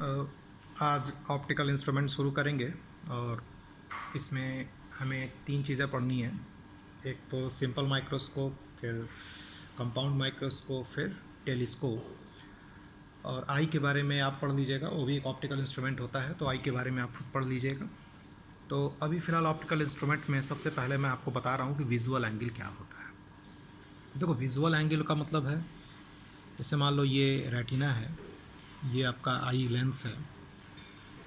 आज optical instrument शुरू करेंगे और इसमें हमें 3 चीज़ें पढ़नी हैं। एक तो सिंपल माइक्रोस्कोप, फिर कंपाउंड माइक्रोस्कोप, फिर टेलीस्कोप। और आई के बारे में आप पढ़ लीजिएगा, वो भी एक ऑप्टिकल इंस्ट्रूमेंट होता है, तो आई के बारे में आप खुद पढ़ लीजिएगा। तो अभी फ़िलहाल ऑप्टिकल इंस्ट्रूमेंट में सबसे पहले मैं आपको बता रहा हूँ कि विजुअल एंगल क्या होता है। देखो, विजुअल एंगल का मतलब है, जैसे मान लो ये रेटिना है, ये आपका आई लेंस है।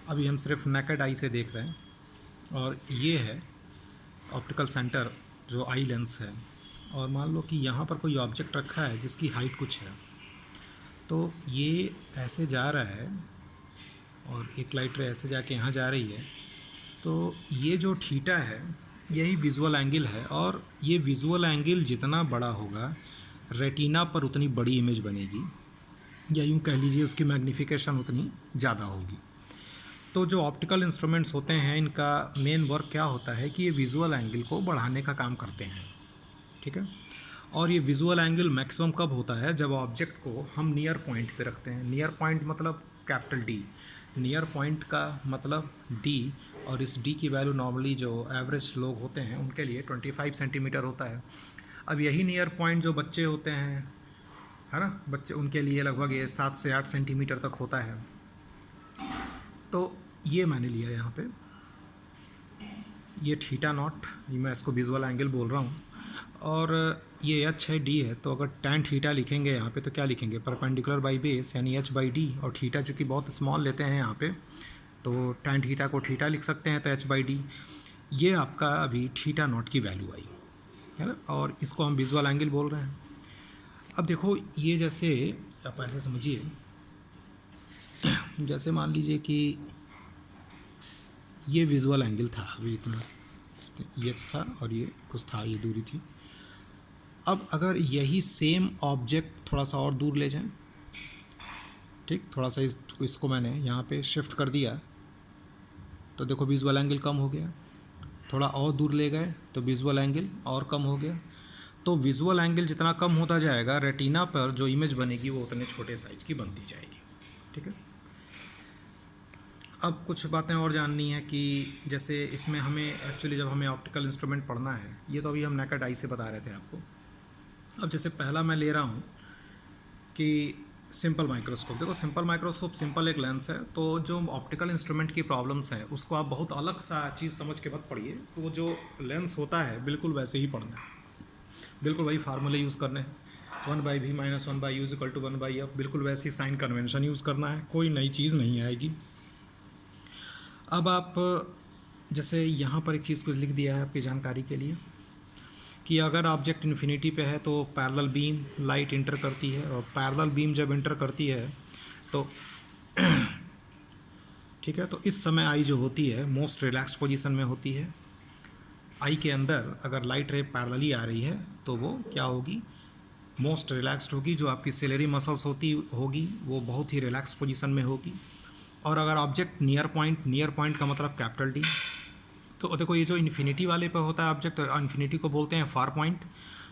अभी हम सिर्फ नेकेड आई से देख रहे हैं, और ये है ऑप्टिकल सेंटर जो आई लेंस है। और मान लो कि यहाँ पर कोई ऑब्जेक्ट रखा है जिसकी हाइट कुछ है, तो ये ऐसे जा रहा है और एक लाइट रे ऐसे जाके यहाँ जा रही है। तो ये जो थीटा है यही विजुअल एंगल है, और ये विजुअल एंगल जितना बड़ा होगा रेटिना पर उतनी बड़ी इमेज बनेगी, या यूँ कह लीजिए उसकी मैग्नीफिकेशन उतनी ज़्यादा होगी। तो जो ऑप्टिकल इंस्ट्रूमेंट्स होते हैं, इनका मेन वर्क क्या होता है कि ये विजुअल एंगल को बढ़ाने का काम करते हैं, ठीक है। और ये विजुअल एंगल मैक्सिमम कब होता है? जब ऑब्जेक्ट को हम नियर पॉइंट पे रखते हैं। नियर पॉइंट मतलब कैपिटल डी, नियर पॉइंट का मतलब डी, और इस डी की वैल्यू नॉर्मली जो एवरेज लोग होते हैं उनके लिए 25 सेंटीमीटर होता है। अब यही नियर पॉइंट जो बच्चे होते हैं, है ना, बच्चे, उनके लिए लगभग ये 7 से 8 सेंटीमीटर तक होता है। तो ये मैंने लिया यहाँ पे, ये थीटा नॉट, ये मैं इसको विजुअल एंगल बोल रहा हूँ। और ये एच है, डी है, तो अगर टैन थीटा लिखेंगे यहाँ पे तो क्या लिखेंगे? परपेंडिकुलर बाई बेस, यानी एच बाई डी। और थीटा चूँकि बहुत स्मॉल लेते हैं यहाँ पे, तो टैन थीटा को थीटा लिख सकते हैं, तो एच बाई डी। ये आपका अभी थीटा नॉट की वैल्यू आई है ना, और इसको हम विजुअल एंगल बोल रहे हैं। अब देखो, ये जैसे आप ऐसे समझिए, जैसे मान लीजिए कि ये विजुअल एंगल था, अभी इतना ये था और ये कुछ था, ये दूरी थी। अब अगर यही सेम ऑब्जेक्ट थोड़ा सा और दूर ले जाएं, ठीक, थोड़ा सा इसको मैंने यहाँ पे शिफ्ट कर दिया, तो देखो विजुअल एंगल कम हो गया। थोड़ा और दूर ले गए तो विजुअल एंगल और कम हो गया। तो विजुअल एंगल जितना कम होता जाएगा, रेटिना पर जो इमेज बनेगी वो उतने छोटे साइज़ की बनती जाएगी, ठीक है। अब कुछ बातें और जाननी है कि जैसे इसमें हमें एक्चुअली जब हमें ऑप्टिकल इंस्ट्रूमेंट पढ़ना है, ये तो अभी हम नेकेड आई से बता रहे थे आपको। अब जैसे पहला मैं ले रहा हूँ कि सिंपल माइक्रोस्कोप। देखो, सिंपल माइक्रोस्कोप, सिंपल एक लेंस है। तो जो ऑप्टिकल इंस्ट्रूमेंट की प्रॉब्लम्स हैं उसको आप बहुत अलग सा चीज़ समझ के मत पढ़िए। तो वो जो लेंस होता है बिल्कुल वैसे ही पढ़ना है, बिल्कुल वही फार्मूले यूज़ करने हैं। 1/v - 1/u = 1/f, बिल्कुल वैसे ही साइन कन्वेंशन यूज़ करना है, कोई नई चीज़ नहीं आएगी। अब आप जैसे यहाँ पर एक चीज़ को लिख दिया है आपकी जानकारी के लिए कि अगर ऑब्जेक्ट इन्फिनिटी पे है तो पैरेलल बीम लाइट इंटर करती है, और पैरेलल बीम जब इंटर करती है तो ठीक है, तो इस समय आई जो होती है मोस्ट रिलैक्स्ड पोजीशन में होती है। आई के अंदर अगर लाइट रे पैरेलली आ रही है तो वो क्या होगी? मोस्ट रिलैक्स्ड होगी। जो आपकी सिलेरी मसल्स होगी वो बहुत ही रिलैक्स पोजीशन में होगी। और अगर ऑब्जेक्ट नियर पॉइंट का मतलब कैपिटल डी, तो देखो ये जो इन्फिनिटी वाले पे होता है ऑब्जेक्ट, इन्फिनिटी को बोलते हैं फार पॉइंट,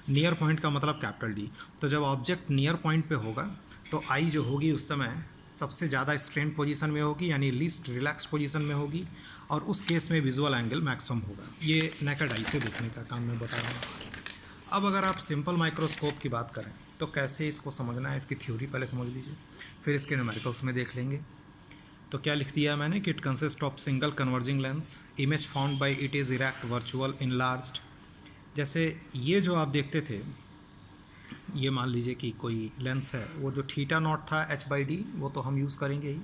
नियर पॉइंट का मतलब कैपिटल डी। तो जब ऑब्जेक्ट नियर पॉइंट पे होगा तो आई जो होगी उस समय सबसे ज़्यादा स्ट्रेन पोजीशन में होगी, यानी लीस्ट रिलैक्स पोजीशन में होगी, और उस केस में विजुअल एंगल मैक्सिमम होगा। ये नेकेड आई से देखने का काम मैं बता रहा हूँ। अब अगर आप सिंपल माइक्रोस्कोप की बात करें तो कैसे इसको समझना है, इसकी थ्योरी पहले समझ लीजिए, फिर इसके न्यूमेरिकल्स में देख लेंगे। तो क्या लिख दिया मैंने कि it consist of single converging lens, image found by it is erect virtual enlarged. जैसे ये जो आप देखते थे, ये मान लीजिए कि कोई लेंस है, वो जो थीटा नॉट था एच बाई डी, वो तो हम यूज़ करेंगे ही।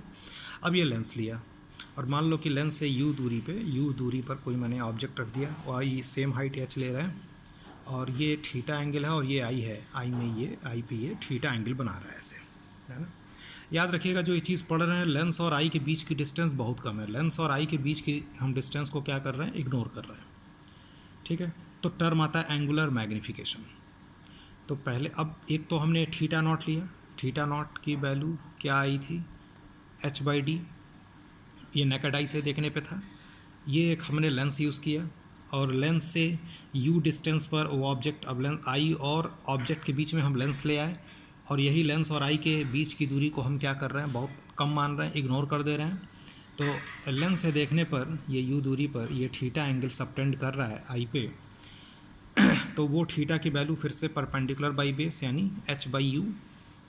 अब ये लेंस लिया और मान लो कि लेंस से यू दूरी पर कोई मैंने ऑब्जेक्ट रख दिया, और आई सेम हाइट एच ले रहे हैं, और ये थीटा एंगल है और ये आई है, आई में ये आई पे ये थीटा एंगल बना रहा है ऐसे, है ना। याद रखिएगा जो ये चीज़ पढ़ रहे हैं, लेंस और आई के बीच की डिस्टेंस बहुत कम है। लेंस और आई के बीच की हम डिस्टेंस को क्या कर रहे हैं? इग्नोर कर रहे हैं, ठीक है। तो टर्म आता है एंगुलर मैग्नीफिकेशन। तो पहले, अब एक तो हमने थीटा नॉट लिया, थीटा नॉट की वैल्यू क्या आई थी? H by D. ये नेकेड आई से देखने पे था। ये एक हमने लेंस यूज़ किया, और लेंस से यू डिस्टेंस पर वो ऑब्जेक्ट, अब लेंस आई और ऑब्जेक्ट के बीच में हम लेंस ले आए, और यही लेंस और आई के बीच की दूरी को हम क्या कर रहे हैं? बहुत कम मान रहे हैं, इग्नोर कर दे रहे हैं, तो लेंस से देखने पर ये यू दूरी पर ये थीटा एंगल सबटेंड कर रहा है आई पे, तो वो थीटा की वैल्यू फिर से परपेंडिकुलर बाई बेस यानी एच बाई यू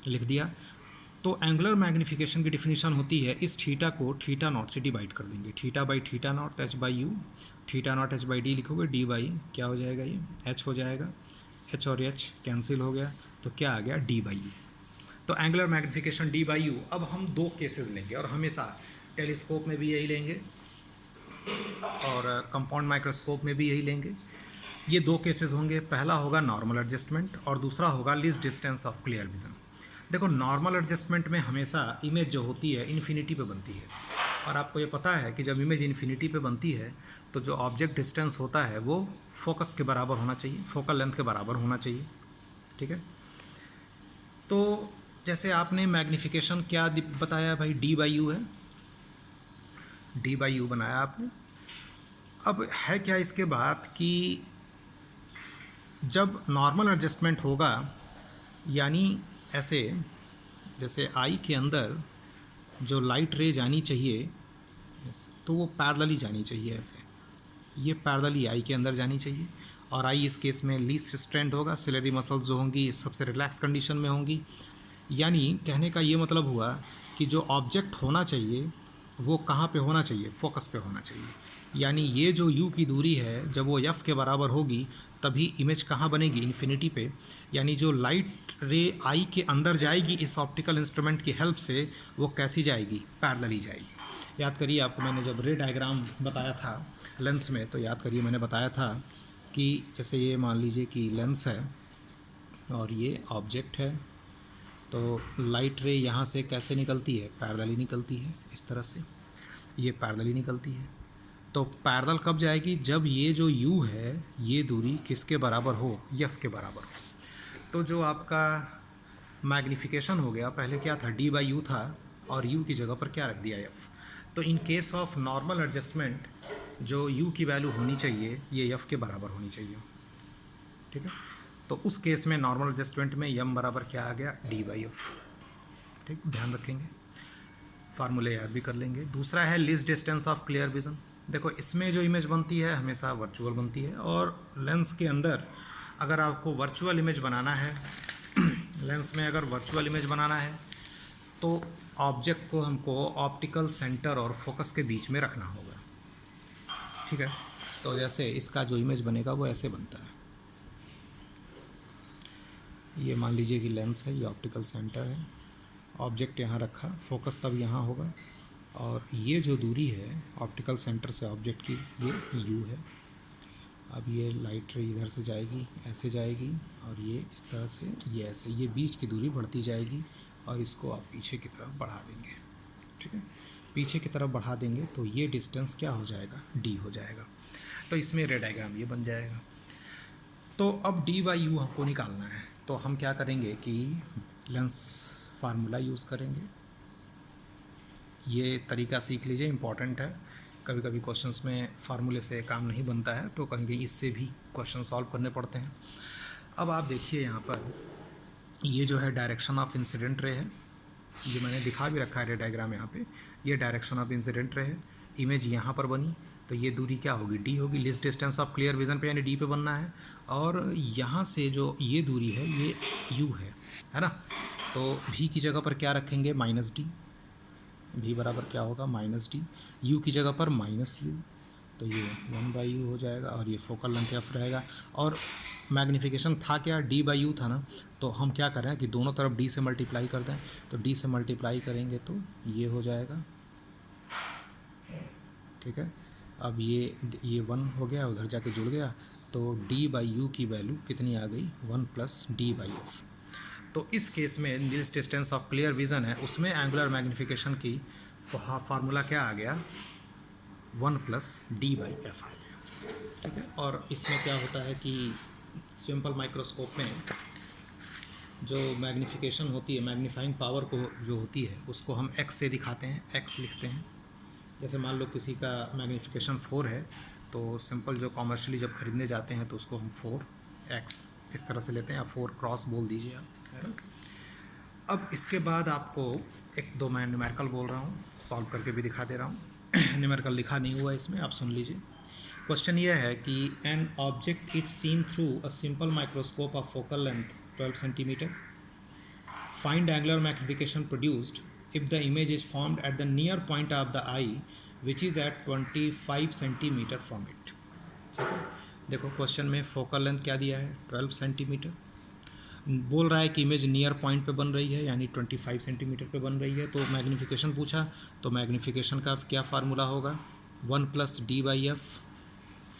लिख दिया। तो एंगुलर मैग्नीफिकेशन की डिफिनीशन होती है, इस थीटा को थीटा नॉट से डिवाइड कर देंगे, theta by theta naught H by you, theta naught H by D लिखोगे, डी बाई क्या हो जाएगा, ये एच हो जाएगा, एच और एच कैंसिल हो गया, तो क्या आ गया, डी बाई यू। तो angular magnification D by you. अब हम दो केसेस लेंगे और हमेशा टेलीस्कोप में भी यही लेंगे और कंपाउंड माइक्रोस्कोप में भी यही लेंगे। ये दो केसेस होंगे, पहला होगा नॉर्मल एडजस्टमेंट और दूसरा होगा least distance of clear vision. देखो नॉर्मल एडजस्टमेंट में हमेशा इमेज जो होती है इन्फिनिटी पे बनती है, और आपको ये पता है कि जब इमेज इन्फिनिटी पे बनती है तो जो ऑब्जेक्ट डिस्टेंस होता है वो फोकस के बराबर होना चाहिए, फोकल लेंथ के बराबर होना चाहिए, ठीक है। तो जैसे आपने मैग्नीफिकेशन क्या बताया भाई, डी बाई यू है, डी बाई यू बनाया आपने। अब है क्या इसके बाद कि जब नॉर्मल एडजस्टमेंट होगा, यानी ऐसे जैसे आई के अंदर जो लाइट रे जानी चाहिए तो वो पैरेलली जानी चाहिए, ऐसे ये पैरेलली आई के अंदर जानी चाहिए, और आई इस केस में लीस्ट स्ट्रेंड होगा, सिलेरी मसल्स जो होंगी सबसे रिलैक्स कंडीशन में होंगी। यानी कहने का ये मतलब हुआ कि जो ऑब्जेक्ट होना चाहिए वो कहाँ पे होना चाहिए, फोकस पे होना चाहिए। यानी ये जो यू की दूरी है जब वो एफ के बराबर होगी तभी इमेज कहाँ बनेगी, इन्फिनिटी पे। यानी जो लाइट रे आई के अंदर जाएगी इस ऑप्टिकल इंस्ट्रूमेंट की हेल्प से, वो कैसी जाएगी, पैरेलली जाएगी। याद करिए आपको मैंने जब रे डायग्राम बताया था लेंस में, तो याद करिए मैंने बताया था कि जैसे ये मान लीजिए कि लेंस है और ये ऑब्जेक्ट है, तो लाइट रे यहाँ से कैसे निकलती है, पैरेलली निकलती है, इस तरह से ये पैरेलली निकलती है। तो पैरेलल कब जाएगी, जब ये जो u है ये दूरी किसके बराबर हो, f के बराबर हो। तो जो आपका मैग्नीफिकेशन हो गया, पहले क्या था, d बाई यू था और u की जगह पर क्या रख दिया, f। तो in case of normal adjustment जो u की वैल्यू होनी चाहिए ये f के बराबर होनी चाहिए, ठीक है। तो उस केस में नॉर्मल एडजस्टमेंट में m बराबर क्या आ गया, d बाई एफ, ठीक, ध्यान रखेंगे, फार्मूले याद भी कर लेंगे। दूसरा है least distance of clear vision. देखो इसमें जो इमेज बनती है हमेशा वर्चुअल बनती है, और लेंस के अंदर अगर आपको वर्चुअल इमेज बनाना है लेंस में अगर वर्चुअल इमेज बनाना है तो ऑब्जेक्ट को हमको ऑप्टिकल सेंटर और फोकस के बीच में रखना होगा, ठीक है। तो जैसे इसका जो इमेज बनेगा वो ऐसे बनता है, ये मान लीजिए कि लेंस है, ये ऑप्टिकल सेंटर है, ऑब्जेक्ट यहाँ रखा, फोकस तब यहाँ होगा, और ये जो दूरी है ऑप्टिकल सेंटर से ऑब्जेक्ट की ये u है। अब ये लाइट रे इधर से जाएगी, ऐसे जाएगी, और ये इस तरह से, ये ऐसे, ये बीच की दूरी बढ़ती जाएगी और इसको आप पीछे की तरफ बढ़ा देंगे, ठीक है। पीछे की तरफ बढ़ा देंगे तो ये डिस्टेंस क्या हो जाएगा, d हो जाएगा। तो इसमें रे डायग्राम ये बन जाएगा। तो अब d बाई यू हमको निकालना है, तो हम क्या करेंगे कि लेंस फार्मूला यूज़ करेंगे। ये तरीका सीख लीजिए, इम्पॉर्टेंट है। कभी कभी क्वेश्चंस में फार्मूले से काम नहीं बनता है तो कहीं कहीं इससे भी क्वेश्चन सॉल्व करने पड़ते हैं। अब आप देखिए यहाँ पर ये जो है डायरेक्शन ऑफ इंसिडेंट रे है, ये मैंने दिखा भी रखा है डायग्राम यहाँ पे। ये डायरेक्शन ऑफ इंसिडेंट रे है, इमेज यहाँ पर बनी तो ये दूरी क्या होगी, डी होगी, least distance of clear vision पे यानी डी पे बनना है। और यहाँ से जो ये दूरी है ये यू है ना। तो भी की जगह पर क्या रखेंगे, माइनस डी, भी बराबर क्या होगा, माइनस डी, यू की जगह पर माइनस यू, तो ये 1/u हो जाएगा, और ये फोकल लेंथ एफ रहेगा। और मैग्नीफिकेशन था क्या, d बाई यू था ना, तो हम क्या करें कि दोनों तरफ d से मल्टीप्लाई कर दें, तो d से मल्टीप्लाई करेंगे तो ये हो जाएगा, ठीक है। अब ये 1 हो गया, उधर जाके जुड़ गया, तो d बाई यू की वैल्यू कितनी आ गई, 1 प्लस डी बाई एफ। तो इस केस में least distance of clear vision है, उसमें एंगुलर मैग्नीफिकेशन की फार्मूला क्या आ गया, 1 प्लस डी बाई एफ आ गया, ठीक है। और इसमें क्या होता है कि सिंपल माइक्रोस्कोप में जो मैग्नीफिकेशन होती है, मैग्नीफाइंग पावर को जो होती है उसको हम x से दिखाते हैं, x लिखते हैं। जैसे मान लो किसी का मैग्नीफिकेशन 4 है तो सिंपल जो कॉमर्शियली जब खरीदने जाते हैं तो उसको हम 4x इस तरह से लेते हैं, या 4 क्रॉस बोल दीजिए आप, है ना। अब इसके बाद आपको एक दो मैं न्यूमेरिकल बोल रहा हूँ, सॉल्व करके भी दिखा दे रहा हूँ। न्यूमेरिकल लिखा नहीं हुआ इसमें, आप सुन लीजिए। क्वेश्चन ये है कि an object is seen through a simple microscope of focal length 12 centimetre. Find angular magnification produced if the image is formed at the near point of the eye which is at 25 centimetre from it. ठीक है, देखो question में focal length क्या दिया है 12 centimetre, बोल रहा है कि इमेज नियर पॉइंट पे बन रही है यानी 25 सेंटीमीटर पे बन रही है। तो मैग्नीफिकेशन पूछा, तो मैग्नीफिकेशन का क्या फार्मूला होगा 1+d/f।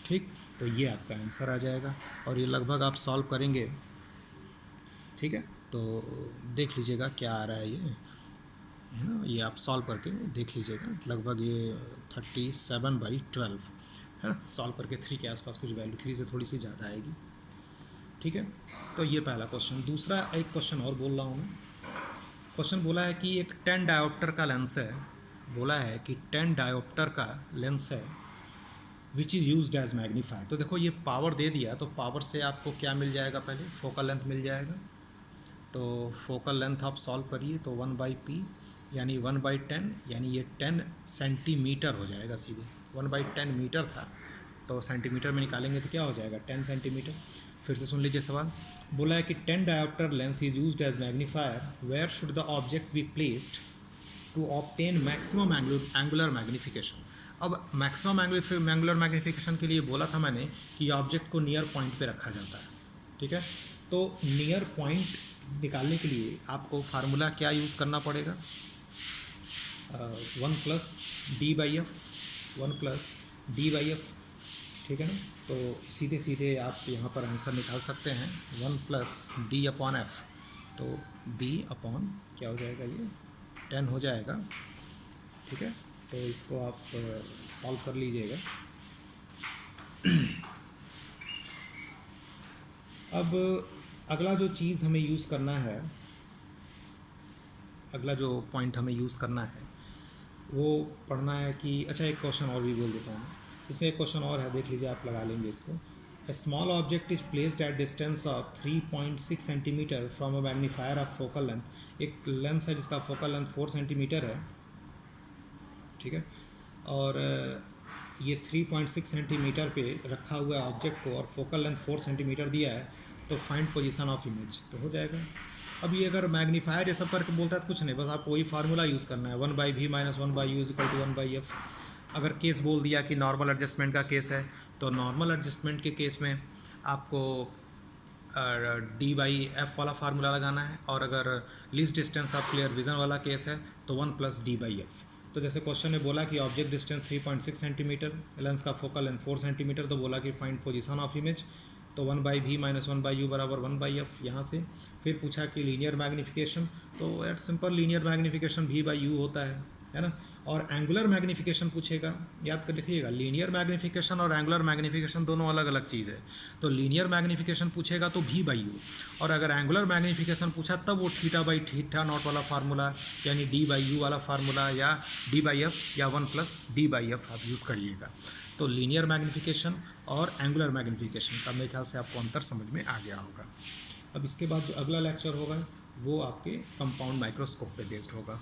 ठीक, तो ये आपका आंसर आ जाएगा और ये लगभग आप सॉल्व करेंगे। ठीक है, तो देख लीजिएगा क्या आ रहा है, ये है ना, ये आप सॉल्व करके देख लीजिएगा। लगभग ये 37/12 है ना, सॉल्व करके 3 के आसपास कुछ वैल्यू, 3 से थोड़ी सी ज़्यादा आएगी। ठीक है, तो ये पहला क्वेश्चन। दूसरा एक क्वेश्चन और बोल रहा हूँ मैं। क्वेश्चन बोला है कि एक 10 डायोप्टर का लेंस है, बोला है कि 10 डायोप्टर का लेंस है which is used as magnifier. तो देखो ये पावर दे दिया, तो पावर से आपको क्या मिल जाएगा, पहले फोकल लेंथ मिल जाएगा। तो फोकल लेंथ आप सॉल्व करिए, तो 1/p यानी 1/10 यानी ये 10 सेंटीमीटर हो जाएगा सीधे। 1/10 मीटर था, तो सेंटीमीटर में निकालेंगे तो क्या हो जाएगा 10 सेंटीमीटर। फिर से सुन लीजिए सवाल, बोला है कि 10 dioptre lens is used as magnifier, where should the object be placed to obtain maximum angular magnification. अब मैक्सिमम एंगुलर मैग्नीफिकेशन के लिए बोला था मैंने कि ऑब्जेक्ट को नियर पॉइंट पे रखा जाता है। ठीक है, तो नियर पॉइंट निकालने के लिए आपको फार्मूला क्या यूज़ करना पड़ेगा, 1+d/f, 1+d/f। ठीक है ना, तो सीधे सीधे आप यहाँ पर आंसर निकाल सकते हैं 1+d/f। तो d अपॉन क्या हो जाएगा, ये 10 हो जाएगा। ठीक है, तो इसको आप सॉल्व कर लीजिएगा। अब अगला जो चीज़ हमें यूज़ करना है, अगला जो पॉइंट हमें यूज़ करना है वो पढ़ना है कि, अच्छा एक क्वेश्चन और भी बोल देता हूँ। इसमें एक क्वेश्चन और है, देख लीजिए, आप लगा लेंगे इसको। A small object is placed at distance of 3.6 centimetre from a magnifier of focal length. एक लेंस है जिसका फोकल लेंथ 4 सेंटीमीटर है। ठीक है, और ये 3.6 सेंटीमीटर पे रखा हुआ है ऑब्जेक्ट को और फोकल लेंथ 4 सेंटीमीटर दिया है, तो फाइंड पोजीशन ऑफ इमेज, तो हो जाएगा। अब ये अगर मैग्नीफायर ये सब करके बोलता है तो कुछ नहीं, बस आपको वही फार्मूला यूज़ करना है, 1/v - 1/u = 1/f। अगर केस बोल दिया कि नॉर्मल एडजस्टमेंट का केस है, तो नॉर्मल एडजस्टमेंट के केस में आपको d/f वाला फार्मूला लगाना है, और अगर least distance of clear vision वाला केस है तो 1+d/f। तो जैसे क्वेश्चन ने बोला कि ऑब्जेक्ट डिस्टेंस 3.6 सेंटीमीटर, लेंस का फोकल लेंथ 4 सेंटीमीटर, तो बोला कि फाइंड पोजीशन ऑफ इमेज, तो 1/v - 1/u = 1/f यहाँ से। फिर पूछा कि लीनियर मैग्नीफिकेशन, तो यार सिंपल लीनियर मैग्नीफिकेशन v/u होता है ना। और एंगुलर मैग्नीफिकेशन पूछेगा, याद कर लिखिएगा, लीनियर मैग्नीफिकेशन और एंगुलर मैग्नीफिकेशन दोनों अलग अलग चीज़ है। तो लीनियर मैग्नीफिकेशन पूछेगा तो v/u, और अगर एंगुलर मैग्नीफिकेशन पूछा तब वो θ/θ0 वाला फार्मूला यानी d/u वाला फार्मूला या d/f या 1+d/f आप यूज़ करिएगा। तो लीनियर मैग्नीफिकेशन और एंगुलर मैग्नीफिकेशन का मेरे ख्याल से आपको अंतर समझ में आ गया होगा। अब इसके बाद जो अगला लेक्चर होगा वो आपके कंपाउंड माइक्रोस्कोप पे बेस्ड होगा।